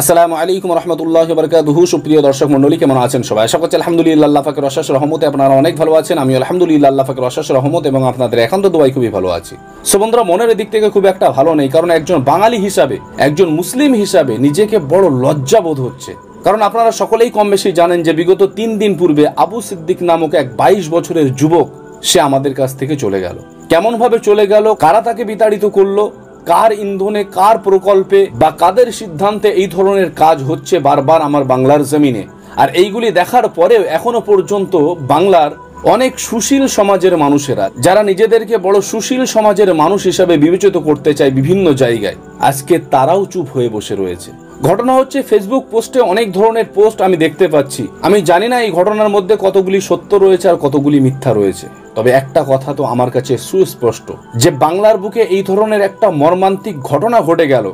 আসসালামু আলাইকুম রহমতুল্লাহি ওয়া বারাকাতুহু। সুপ্রিয় দর্শক মণ্ডলী, কেমন আছেন সবাই? আশা করছি আলহামদুলিল্লাহ আল্লাহ পাকের অশেষ রহমতে আপনারা অনেক ভালো আছেন। আমি আলহামদুলিল্লাহ আল্লাহ পাকের অশেষ রহমত এবং আপনাদের একান্ত দোয়ায় খুবই ভালো আছি। সো বন্ধুরা, মনের দিক থেকে খুব একটা ভালো নেই, কারণ একজন বাঙালি হিসাবে, একজন মুসলিম হিসাবে নিজেকে বড় লজ্জা বোধ হচ্ছে। কারণ আপনারা সকলেই কম বেশি জানেন যে বিগত 3 দিন পূর্বে আবু সিদ্দিক নামক এক 22 বছরের যুবক সে আমাদের কাছ থেকে চলে গেল। কেমন ভাবে চলে গেল, কারা তাকে বিতাড়িত করলো, কার ইন্ধনে, কার প্রকল্পে বা কাদের সিদ্ধান্তে এই ধরনের কাজ হচ্ছে বারবার আমার বাংলার জমিনে, আর এইগুলি দেখার পরেও এখনো পর্যন্ত বাংলার অনেক সুশীল সমাজের মানুষেরা, যারা নিজেদেরকে বড় সুশীল সমাজের মানুষ হিসাবে বিবেচিত করতে চায় বিভিন্ন জায়গায়, আজকে তারাও চুপ হয়ে বসে রয়েছে। ঘটনা হচ্ছে, ফেসবুক পোস্টে অনেক ধরনের পোস্ট আমি দেখতে পাচ্ছি। আমি জানি না এই ঘটনার মধ্যে কতগুলি সত্য রয়েছে আর কতগুলি মিথ্যা রয়েছে, তবে একটা কথা তো আমার কাছে সুস্পষ্ট যে বাংলার বুকে এই ধরনের একটা মর্মান্তিক ঘটনা ঘটে গেল।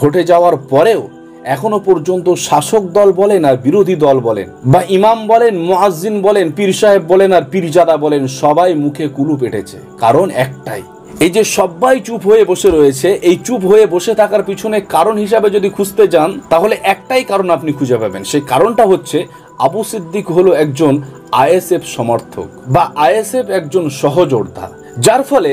ঘটে যাওয়ার পরেও এখনো পর্যন্ত শাসক দল বলেন আর বিরোধী দল বলেন, বা ইমাম বলেন, মুয়াজ্জিন বলেন, পীর সাহেব বলেন আর পীরজাদা বলেন, সবাই মুখে কুলু পেটেছে। কারণ একটাই, এই যে সবাই চুপ হয়ে বসে রয়েছে, এই চুপ হয়ে বসে থাকার পিছনে কারণ হিসাবে যদি খুঁজতে যান, তাহলে একটাই কারণ আপনি খুঁজে পাবেন। সেই কারণটা হচ্ছে, আবু সিদ্দিক হলো একজন আইএসএফ সমর্থক বা আইএসএফ একজন সহযোদ্ধা, যার ফলে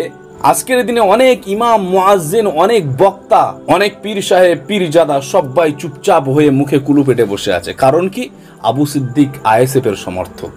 আজকের দিনে অনেক ইমাম, মুয়াজ্জিন, অনেক বক্তা, অনেক পীর সাহেব, পীরজাদা সবাই চুপচাপ হয়ে মুখে কুলু পেটে বসে আছে। কারণ কি? আবু সিদ্দিক আইএসএফ এর সমর্থক।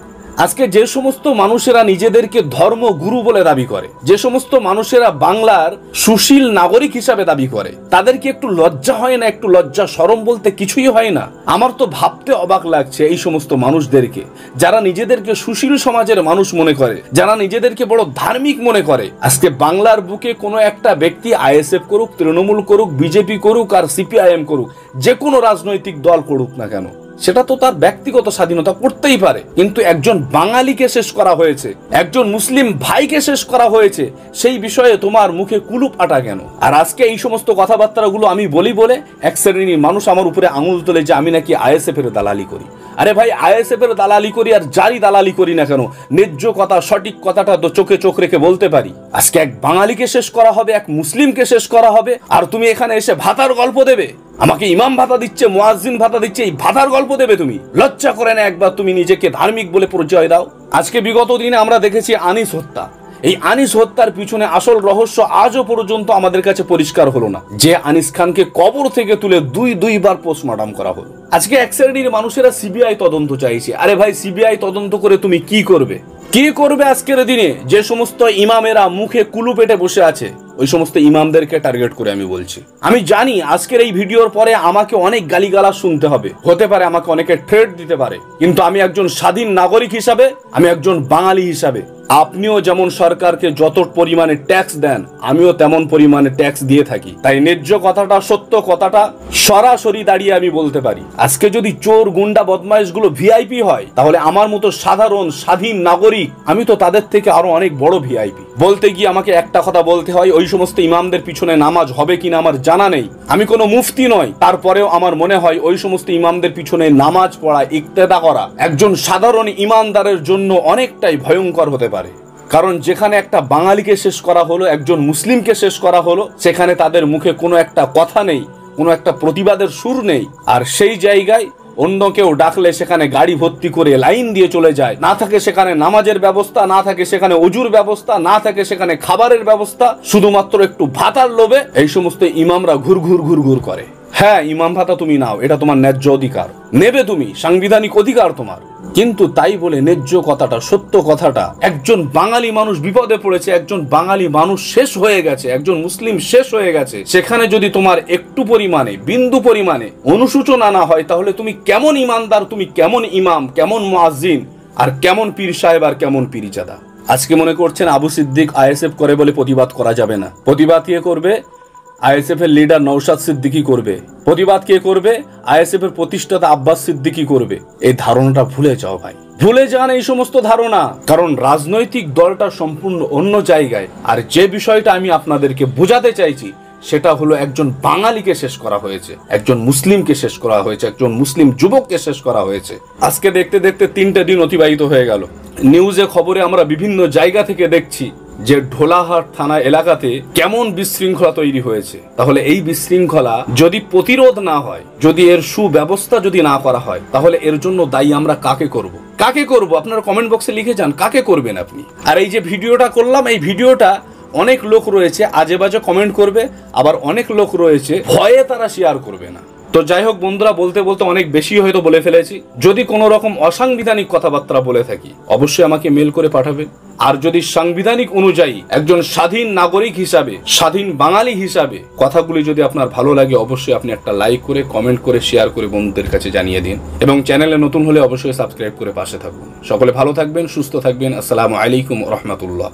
আজকে যে সমস্ত মানুষেরা নিজেদেরকে ধর্মগুরু বলে দাবি করে, যে সমস্ত মানুষেরা বাংলার সুশীল নাগরিক হিসাবে দাবি করে, তাদেরকে একটু লজ্জা হয় না? একটু লজ্জা শরম বলতে কিছুই হয় না? আমার তো ভাবতে অবাক লাগছে এই সমস্ত মানুষদেরকে, যারা নিজেদেরকে সুশীল সমাজের মানুষ মনে করে, যারা নিজেদেরকে বড় ধার্মিক মনে করে। আজকে বাংলার বুকে কোনো একটা ব্যক্তি আইএসএফ করুক, তৃণমূল করুক, বিজেপি করুক আর সিপিআইএম করুক, যে কোনো রাজনৈতিক দল করুক না কেন, সেটা তো তার ব্যক্তিগত স্বাধীনতা, করতেই পারে। কিন্তু একজন বাঙালিকে শেষ করা হয়েছে, একজন মুসলিম ভাইকে শেষ করা হয়েছে, সেই বিষয়ে তোমার মুখে কুলুপ আটা কেন? আর আজকে এই সমস্ত কথাবার্তাগুলো আমি বলি বলে এক শ্রেণীর মানুষ আমার উপরে আঙুল তোলে যে আমি নাকি আইএসএফ এর দালালি করি। আরে ভাই, আইএসএফ এর দালালি করি আর যারই দালালি করি না কেন, ন্যায্য কথা, সঠিক কথাটা তো চোখে চোখ রেখে বলতে পারি। আজকে এক বাঙালিকে শেষ করা হবে, এক মুসলিমকে শেষ করা হবে, আর তুমি এখানে এসে ভাতার গল্প দেবে? আমাকে ইমাম ভাতা দিচ্ছে, মুয়াজ্জিন ভাতা দিচ্ছে, এই ভাতার গল্প দেবে তুমি? লজ্জা করে না একবার তুমি নিজেকে ধার্মিক বলে পরিচয় দাও? আজকে বিগত দিনে আমরা দেখেছি আনিস হত্যা। এই আনিস হত্যার পিছনে আসল রহস্য আজও পর্যন্ত আমাদের কাছে পরিষ্কার হলো না, যে আনিস খানকে কবর থেকে তুলে দুইবার পোস্টমর্টম করা হলো। আজকে এক শ্রেণীর মানুষেরা সিবিআই তদন্ত চাইছে। আরে ভাই, সিবিআই তদন্ত করে তুমি কি করবে? কি করবে আজকের দিনে? যে সমস্ত ইমামেরা মুখে কুলু পেটে বসে আছে, ওই সমস্ত ইমামদেরকে টার্গেট করে আমি বলছি। আমি জানি আজকের এই ভিডিওর পরে আমাকে অনেক গালিগালাজ শুনতে হবে, হতে পারে আমাকে অনেকে থ্রেট দিতে পারে, কিন্তু আমি একজন স্বাধীন নাগরিক হিসাবে, আমি একজন বাঙালি হিসাবে, আপনিও যেমন সরকারকে যত পরিমাণে ট্যাক্স দেন, আমিও তেমন পরিমাণে ট্যাক্স দিয়ে থাকি। তাই ন্যায্য কথাটা, সত্য কথাটা সরাসরি দাঁড়িয়ে আমি বলতে পারি। আজকে যদি চোর, গুন্ডা, বদমাইশগুলো ভিআইপি হয়, তাহলে আমার মতো সাধারণ স্বাধীন নাগরিক, আমি তো তাদের থেকে আরো অনেক বড় ভিআইপি। বলতে গিয়ে আমাকে একটা কথা বলতে হয়, ওই সমস্ত ইমামদের পিছনে নামাজ হবে কিনা আমার জানা নেই, আমি কোনো মুফতি নই, তারপরেও আমার মনে হয় ওই সমস্ত ইমামদের পিছনে নামাজ পড়া, ইক্তেদা করা একজন সাধারণ ইমানদারের জন্য অনেকটাই ভয়ঙ্কর হতে পারে। কারণ যেখানে একটা বাঙালিকে শেষ করা হলো, একজন মুসলিমকে শেষ করা হলো, সেখানে তাদের মুখে কোনো একটা কথা নেই, কোনো একটা প্রতিবাদের সুর নেই। আর সেই জায়গায় অন্য কেউ ডাকলে সেখানে গাড়ি ভর্তি করে লাইন দিয়ে চলে যায়। না থাকে সেখানে নামাজের ব্যবস্থা, না থাকে সেখানে অজুর ব্যবস্থা, না থাকে সেখানে খাবারের ব্যবস্থা, শুধুমাত্র একটু ভাতার লোভে এই সমস্ত ইমামরা ঘুর করে। হ্যাঁ, ইমাম ভাতা তুমি নাও, এটা তোমার ন্যায্য অধিকার, নেবে তুমি, সাংবিধানিক অধিকার তোমার। কিন্তু তাই বলে ন্যায্য কথাটা, সত্য কথাটা, একজন বাঙালি মানুষ বিপদে পড়েছে, একজন বাঙালি মানুষ শেষ হয়ে গেছে, একজন মুসলিম শেষ হয়ে গেছে, সেখানে যদি তোমার একটু পরিমাণে, বিন্দু পরিমাণে অনুশোচনা না হয়, তাহলে তুমি কেমন ইমানদার, তুমি কেমন ইমাম, কেমন মুয়াজ্জিন, আর কেমন পীর সাহেব, আর কেমন পীরজাদা? আজকে মনে করছেন আবু সিদ্দিক আইএসএফ করে বলে প্রতিবাদ করা যাবে না। প্রতিবাদ কে করবে? আইএসএফ এর লিডার নওশাদ সিদ্দিকী করবে। প্রতিবাদ কে করবে? আইএসএফ এর প্রতিষ্ঠাতা আব্বাস সিদ্দিকী করবে। এই ধারণাটা ভুলে যাও ভাই, ভুলে যান এই সমস্ত ধারণা। কারণ রাজনৈতিক দলটা সম্পূর্ণ অন্য জায়গায়। আর যে বিষয়টা আমি আপনাদেরকে বোঝাতে চাইছি, সেটা হলো একজন বাঙালিকে শেষ করা হয়েছে, একজন মুসলিমকে শেষ করা হয়েছে, একজন মুসলিম যুবককে শেষ করা হয়েছে। আজকে দেখতে দেখতে 3টে দিন অতিবাহিত হয়ে গেল। নিউজে, খবরে আমরা বিভিন্ন জায়গা থেকে দেখছি যে ঢোলাহাট থানা এলাকাতে কেমন বিশৃঙ্খলা তৈরি হয়েছে। তাহলে এই বিশৃঙ্খলা যদি প্রতিরোধ না হয়, যদি এর সুব্যবস্থা যদি না করা হয়, তাহলে এর জন্য দায়ী আমরা কাকে করব? কাকে করব? আপনারা কমেন্ট বক্সে লিখে যান, কাকে করবেন আপনি? আর এই যে ভিডিওটা করলাম, এই ভিডিওটা অনেক লোক রয়েছে আজে বাজে কমেন্ট করবে, আবার অনেক লোক রয়েছে ভয়ে তারা শেয়ার করবে না। তো যাই হোক বন্ধুরা, বলতে বলতে অনেক বেশি হয়তো বলে ফেলেছি। যদি কোনো রকম অসাংবিধানিক কথাবার্তা বলে থাকি অবশ্যই আমাকে মেল করে পাঠাবেন। আর যদি সাংবিধানিক অনুযায়ী একজন স্বাধীন নাগরিক হিসাবে, স্বাধীন বাঙালি হিসাবে কথাগুলি যদি আপনার ভালো লাগে, অবশ্যই আপনি একটা লাইক করে, কমেন্ট করে, শেয়ার করে বন্ধুদের কাছে জানিয়ে দিন। এবং চ্যানেলে নতুন হলে অবশ্যই সাবস্ক্রাইব করে পাশে থাকুন। সকলে ভালো থাকবেন, সুস্থ থাকবেন। আসসালামু আলাইকুম রহমতুল্লাহ।